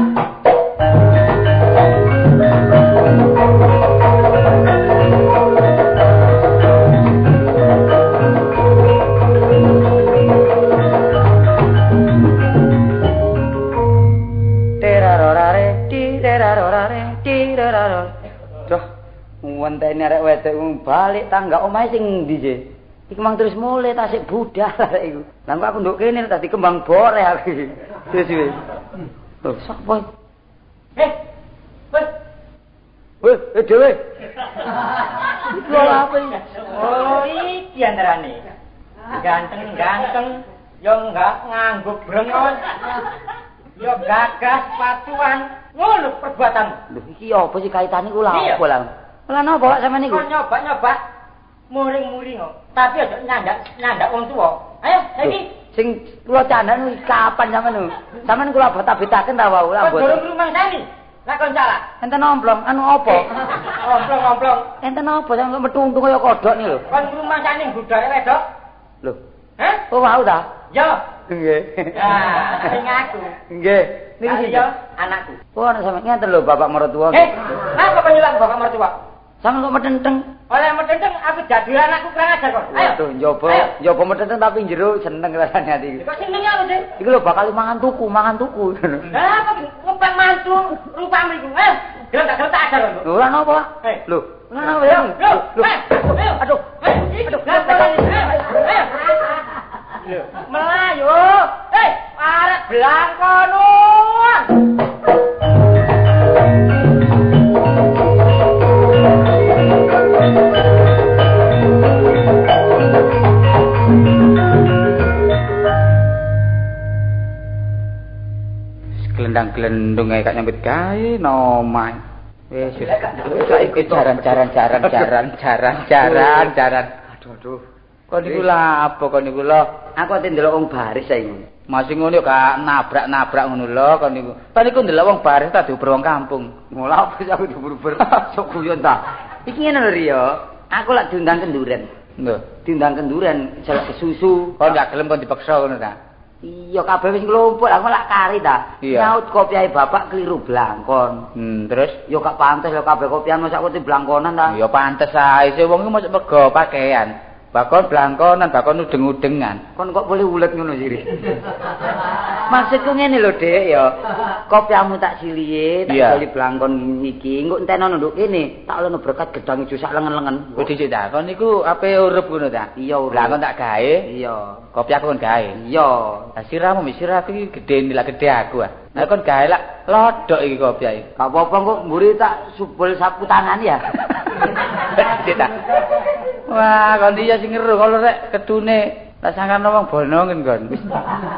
Duh, ngenteni arek wedok balik tangga omahe sing ndi sih? Iku mang terus mulai tasik budal arek iku. Lah kok aku nduk kene tadi kembang boreh aku. Terus wis. Loh, sapa? Weh, dhewe. Iku apa iki? Oh, iki antarane. Ganteng-ganteng, yo enggak nganggo brengos. Yo gagas patuan. Ngono perbuatan. Lho, iki apa sih kaitane ku lha Iya. apa lah? Lah napa kok sampean niku? Kok nyoba-nyoba muring-muring kok. Tapi aja nyandak wong tuwa. Ayo, saiki. Sing kula candhan iki kapan sampean lho? Sampean kula beta-betaken ta wau lah Kok durung rumang sani. Lah kon salah. Enten omplong, anu apa? Omplong-omplong. Enten apa sampean kok metu-untung kaya kodhok nih lho? Kon rumang sani budare wedok. Lho, Hah? oh wau ta? Yo. Nggih. Nah, sing aku. Nggih. Niki Niki sih. yo anakku. Oh, anak sampean ngenten lho bapak mertua. Apa kok nyulang bapak mertua? Sampeyan kok metenteng. Oleh medenteng aku dadi anakku kurang ajar kok. Ayo. Waduh, njoba metenteng tapi jero seneng rasane ati iki. Kok seneng ya sih? Iki lho bakal mangan tuku. Lah apa ngempang mantu rupamu iku? Ayo, gelem tak ajar kok. Lho, ora napa? Lho, ora napa ya? Lho, aduh. Ayo. Melayu. Arek blangkono. Glendang-glendung ae kak nyambut gawe nomah. Wis saiki jaran. Aduh. Kok niku lha apa kok niku lho? Aku ate ndelok wong baris saiki. Masih ngono yo gak nabrak-nabrak ngono lho kok niku. Kan niku ndelok wong baris ta diuber wong kampung. Ngolah apa aku diuber-uber sok guyon ta. Iki ngene lho Rio, aku lak diundang kenduren. Lho, Diundang kenduren selek susu. kok gak gelem kok dipaksa ngono ta? Iya kabeh wis nglumpuk, aku lak kari ta. Iya. Nyaut kopiahe bapak keliru blangkon. Terus Yo gak pantes lho kabeh kopian masak kopi blangkonan ta. ya pantes ae sih wong iku mosok mego pakaian. Bakon blangkonan, bakon udeng-udengan. Kon kok boleh ulet ngono sih. Maksudku ngene lho, Dik, ya. Kopiamu tak silihe, tak Iya. beli blangkon iki, engko enteno nduk kene, tak lono berkat gedang ijo sak lengen-lengen. Kok dhisik ta? Kon niku ape urip ngono ta? Iya, urip. Blangkon tak gawe. Iya. Kopi aku kon gawe. Iya. Lah siramu siraku iki gedhe nilai gedhe aku ah. Lah kon gawe lak lodok iki kopi ae. Gak apa-apa kok mburi tak subul sapu tangan ya. Dhisik ta. Wah, kon iya sing ngeru kalau rek kedune tak sangkane wong bonongen kon.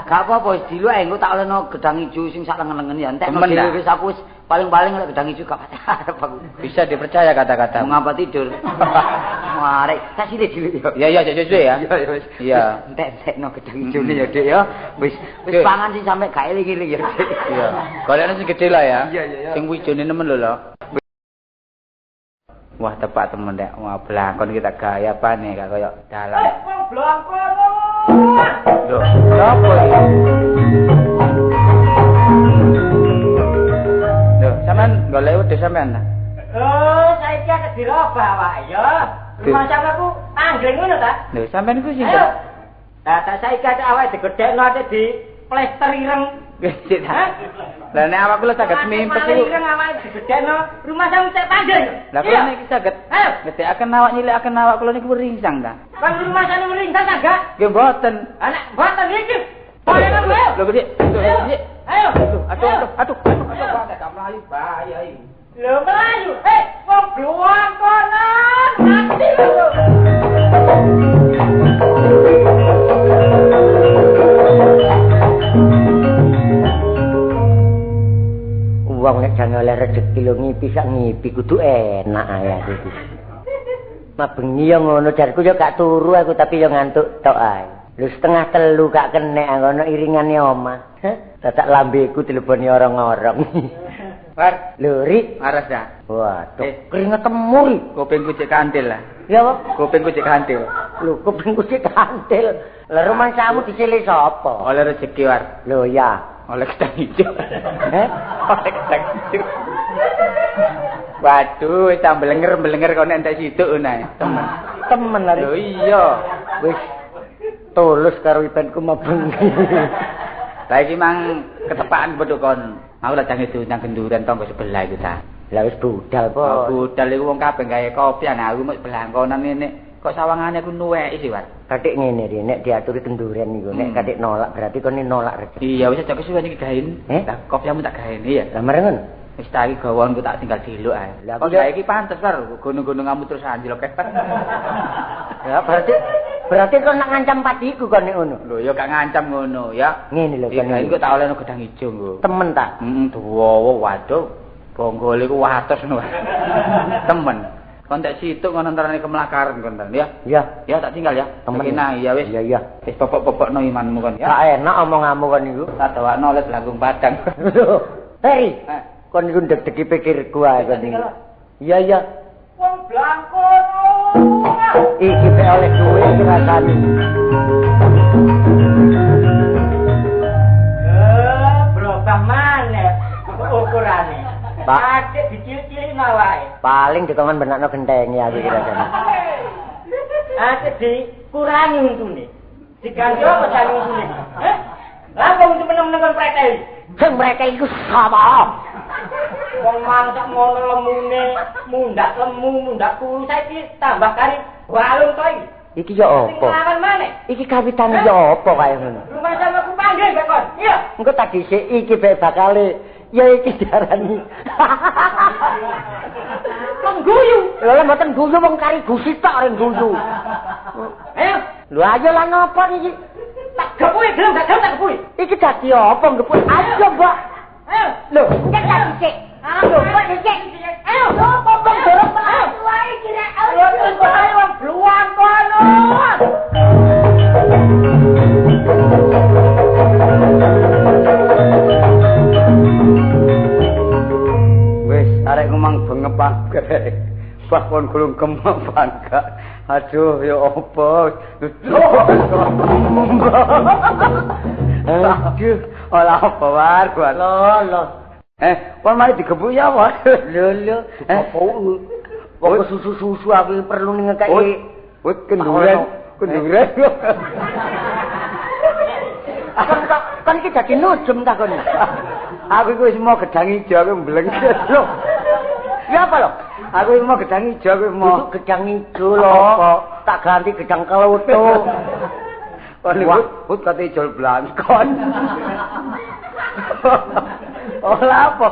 Gak apa-apa wis dilu ae engko tak olehno gedang ijo sing sak lengen-lengen ya. Entekno Temen, dhewe wis aku wis paling-paling lek gedang ijo gak arep aku. Bisa dipercaya kata-kata. Mau ngapa tidur? Mari, tak sile dulu ya. Iya sesuai ya. Iya wis. Iya. Entek-entekno gedang ijone ya, Dik ya. Wis Dik. pangan sing sampe gak eling-eling ya, Dik. Iya. Golekane sing gedhe lah ya. Iya. Sing wijone nemen lho lho. Wah, tepat temen nek. Wah, blangkon kita gaya apa nih gak koyo dalan. Blangkon. Lho, sapa iki? Lho, sampean golek wedhus sampean ta? Oh, saiki aku dirobah wae ya. Rumah sampeku anggreng ngono ta? Lho, sampean iku Ayo. sinten? Lah tak saiki ada awake digedhekno ate di plester ireng. Sik ta. Lah nek awakku lho saged mimpes iku. Ireng awake digedhekno, rumah sampe cek panggeng. Lah kula niki saged Ayo. ngedekaken awak nyilikaken awak kula niku ringsang ta. Kan rumah sampe meringsang agak. Nggih mboten. Anak boten iki. Ayo nang ayo. Lho gede. Aduh. Ayo. Aduh. Gak mlayu bahaya iki. Lho melayu. Wong blangkonan. Mati lho. Wong nek jane oleh rezeki lho ngipi sak ngipi kudu enak ae iki. Mabengi yo ngono jarku yo gak turu aku tapi yo ngantuk tok ae. Lho 2:30 gak kenek ngono iringane omah. Dadak lambeku dileboni orang-orang. War, Lho Ri, aras dah. waduh keringet temur. Kupingku cek kantil lah. Ya apa? Kupingku cek kantil. Lho kupingku sik kantil. Lah rumah kamu disilih sapa? Oleh rezeki war. Lho ya. Oleh gedang hijau. Oleh gedang hijau. Waduh, wis tak belenger kok nek entek situk nae. Temen. Temen lho. Lho iya. Wis tulus karo ipenku mabengi. Lah iki mang ketepaan padha kon. Aku lah jange diundang kenduran tangga sebelah iku ta. Lah wis budal po. Oh, budal iku wong kabeh gawe kopi ana aku mek belangkonan ngene. Kok sawangane aku nuweki sih, War. Katik ngene Ri, nek diaturi kenduren niku, nek katik nolak berarti kon nolak rezeki. Iya, wis aja kesuwen iki gaen. Lah kopiamu tak gaen iya. Lah merengen. Wis tak iki gawonku tak tinggal diluk ae. Lah, Kok aku gawe iki pantes, War. Gunung-gunung kamu terus anjlok kepet. Ya berarti kon nak ngancam patiku kon nek ngono. Lho ya gak ngancam ngono ya. Ngene lho kon. Iki kok tak olehno gedang ijo nggo. Temen ta? Duwowo waduh. Bonggol iku wates ngono. Temen. Kon tak situk ngono antarane kemlakaran kon ya. Iya. Ya tak tinggal ya. Temen. Nah, iya wis. Iya. Wis popok-popokno imanmu kon ya. Gak enak omonganmu kon niku. Tak dawakno oleh Langgung Padang. Hei, kon niku ndek-ndeki pikirku ae kon niku. Iya. Wong blangkonan. Iki pe oleh duwe iki rasane. Berubah maneh ukurane. Pak. Adik dicil-cilin wae. Paling dikon benakno genteng ya iki rasane. Adik dikurangi untune. Diganti apa jane untune? Lah wong itu meneng-meneng kon preteli. Sing mereka iku sapa? Wong mangsak ngono lemune, mundak lemu, mundak kuru saiki tambah kari balung to iki. Iki ya Sing apa? lawan maneh. Iki kawitane ya apa kaya ngono? Rumah sama ku panggil. iki kon. Iya. Engko tak dhisik iki bae bakale. Ya iki diarani. Mengguyu. Lha mboten guyu wong kari gusi tok ring guyu. Ayo. Lho ayo lah napa iki? Tak gepuki gelem gak gelem tak gepuki. Iki dadi apa gepuki? Ayo, Mbak. Ayo. Lho, cek tak dhisik. Ayo, kok dhisik. Ayo, kok dorong ayo. Wae iki nek ayo wong bluang kono. Wis, arek ngomong bengep grek. Bah kon gulung kemang bangga. Aduh, ya apa? Aduh, ora apa war, kuat. Lho. Kon mari digebuk ya, Mas. Lho. Wong susu-susu aku perlu ngekeki. Wis kenduren. Kan iki dadi nujem ta kon. Aku iku wis mau gedang ijo aku mblengket lho. Ya apa lho? Aku iku mau gedang ijo aku mau gedang ijo lho. Tak ganti gedang kelutuk. Kon iku kate ijo blangkon. Ola apa?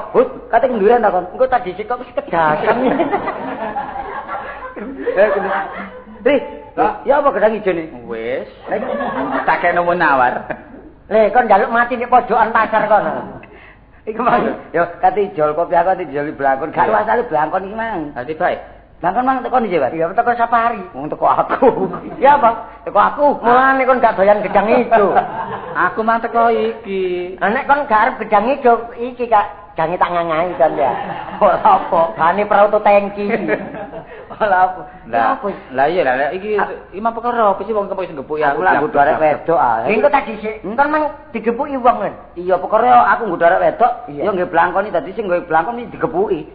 Kate kenduren ta kon. Engko tak dhisik kok wis kedasan. Ya apa gedang ijo ni? Wis. Tak kene menawar. Kon njaluk mati nek pojokan pasar kono. Iku mang yo kate ijol kopi aku ati dijoli blangkon. Gak wasale blangkon iki mang. Dadi bae. Blangkon mang teko ndi, Pak? Ya teko Sapari. Wong teko aku. Ya apa? Teko aku. Mulane kon gak doyan gedang ijo. Aku mang teko iki. Nek kon gak arep gedang ijo iki Kak, jange tak ngangai kan ya. Ora apa? Gane prauto tangki. Ora apa? Lah iya lah iki mah perkara apa sih wong kepok sing gebuk ya aku lah nggodho arek wedok ae. Engko tak dhisik. Entar mang digepuki wong men. Iya perkara aku nggodho arek wedok ya nggih blangkoni dadi sing nggawe blangkon iki digepuki.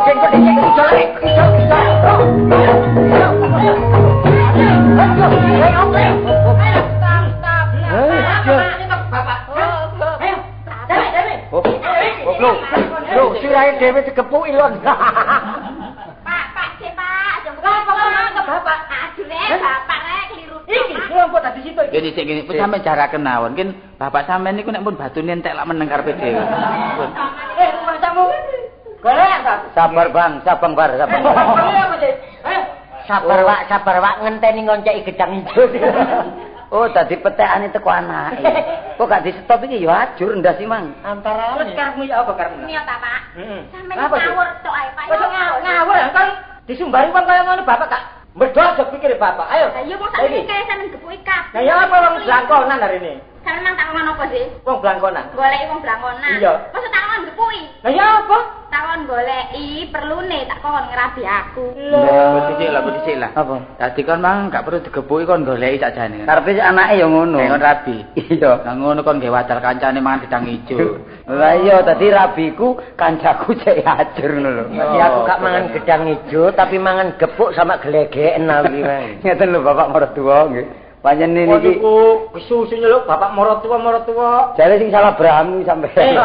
Sing kok dhisik Loh, sirahe dhewe digepuki lon. Pak, sik Pak, aja Bapak. Aduh Bapak rek kliru. Iki kelompok tadi situ iki. Gini sik ngene, sampeyan jaraken mawon. Kin Bapak sampeyan niku nek pun batune entek lak meneng karepe dhewe. Masamu. Golek ta? Sabar, Bang. Sabar, Pak, ngenteni ngonceki gedang ijo. Oh, tadi petekane teko anake. Kok gak di-stop iki ya ajur ndasi mang. Antara terus karepmu ya apa karepmu? Niat ta, Pak? Sampeyan ngawur tok ae, Pak. Kok ngawur kan disumbari wong kaya ngono Bapak Kak. Medhot aja pikir Bapak. Ayo. Lah iya kok sak iki sampeyan gepuki kabeh. Lah ya apa wong blangkonan hari ini? Sampeyan tak ngono apa sih? Wong blangkonan. Goleki wong blangkonan. Iya. Masa tak kon gepuki? Lah ya apa? Takon goleki perlune tak kon ngrabi aku. Lho, dhisik lah. Apa? Dadi kon mang gak perlu digepuki kon goleki sakjane. Karepe anake ya ngono. Kon rabi. Iya. Lah ngono kon nggae wadal kancane mangan gedang ijo. Lah iya, dadi rabiku kancaku cek ajur ngono lho. Dadi aku gak mangan gedang ijo tapi mangan gepuk sama gelegeken iki, Mang. Ngeten lho Bapak Martua nggih. Panjenengan niki kesusu nyeluk Bapak Martua. Jare sing salah Brahmi sampeyan.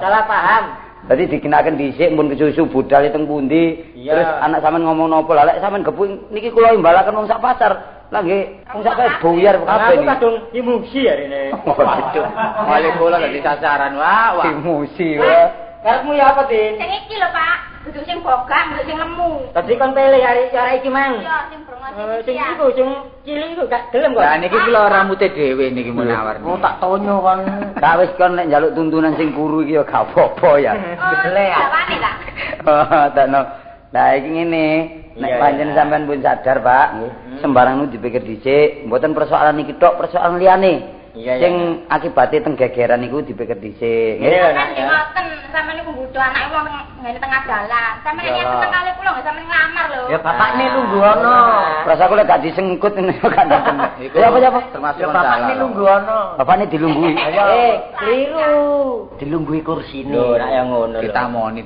Salah paham. Dadi dikenaken dhisik mun kesusu budal teng pundi. Terus anak sampean ngomong napa lah lek sampean gepuk niki kula imbalaken wong sak pasar. Lah nggih wong sak buyar kabeh niki. Aku kadung emosi arene. Waduh. Male kula dadi sasaran wah. Emosi wae. Karepmu ya apa, Din? Sing iki lho, Pak. Kudu sing bogang, kudu sing lemu. Dadi kon pilih cara iki, Mang. Iya, sing brengos. Sing iku sing cilik iku gak gelem kok. Lah niki kula rambute dhewe niki menawar. Oh, tak tonyo kon. Gak wis kon nek njaluk tuntunan sing kuru iki ya gak apa-apa ya. Gedele ya. Jawane ta. Oh, takno. Lah iki ngene, nek pancen sampean pun sadar, Pak, nggih. Sembarang nu dipikir dhisik, mboten persoalan iki tok, persoalan liyane. Sing akibate teng gegeran niku dipikir dhisik. Nggih. Ngoten, sampeyan niku nggodho anake wong ngene tengah dalan. Sampeyan yen teng kali kula nggih sampeyan nglamar lho. Ya bapakne lungguh ana. Rasa kula gak disengkut ngene kok gak ngoten. Ya apa? Termasuk bapakne lungguh ana. Bapakne dilungguhi. Kliru. Dilungguhi kursine. Lho, nek ya ngono lho. Ditamoni.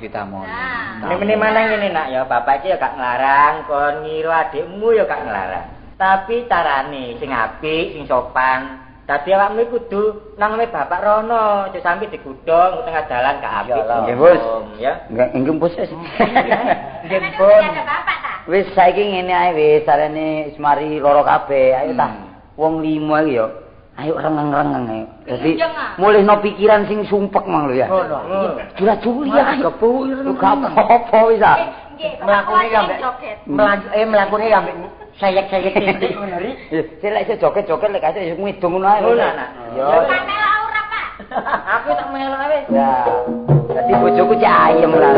Mene manang ngene nak ya, bapak iki ya gak nglarang, kon ngira adikmu ya gak nglarang. Tapi carane sing apik, sing sopan. Dadi awakmu kudu nang omahe Bapak Rono, aja sampe digudhong tengah dalan gak apik. Nggih, Bos. Ya. Nggih, Bos. Nggih, Bos. Ada Bapak ta? Wis saiki ngene ae wis arene wis mari loro kabeh. Ayo ta. Wong 5 iki yo. Ayo rengeng-rengeng ayo. Dadi mulihno pikiran sing sumpek mang lho ya. Jura-juri ya. Kepu apa wis ah. Mlakune ambek Mlakune ambek sayek-sayek titik ngono ri. Lek iso joget-joget lek kasih ngidung ngono ae. Oh anak. Yo. Melok ora, Pak. Aku tak melok wis. Ya. Dadi bojoku cah ayem lah.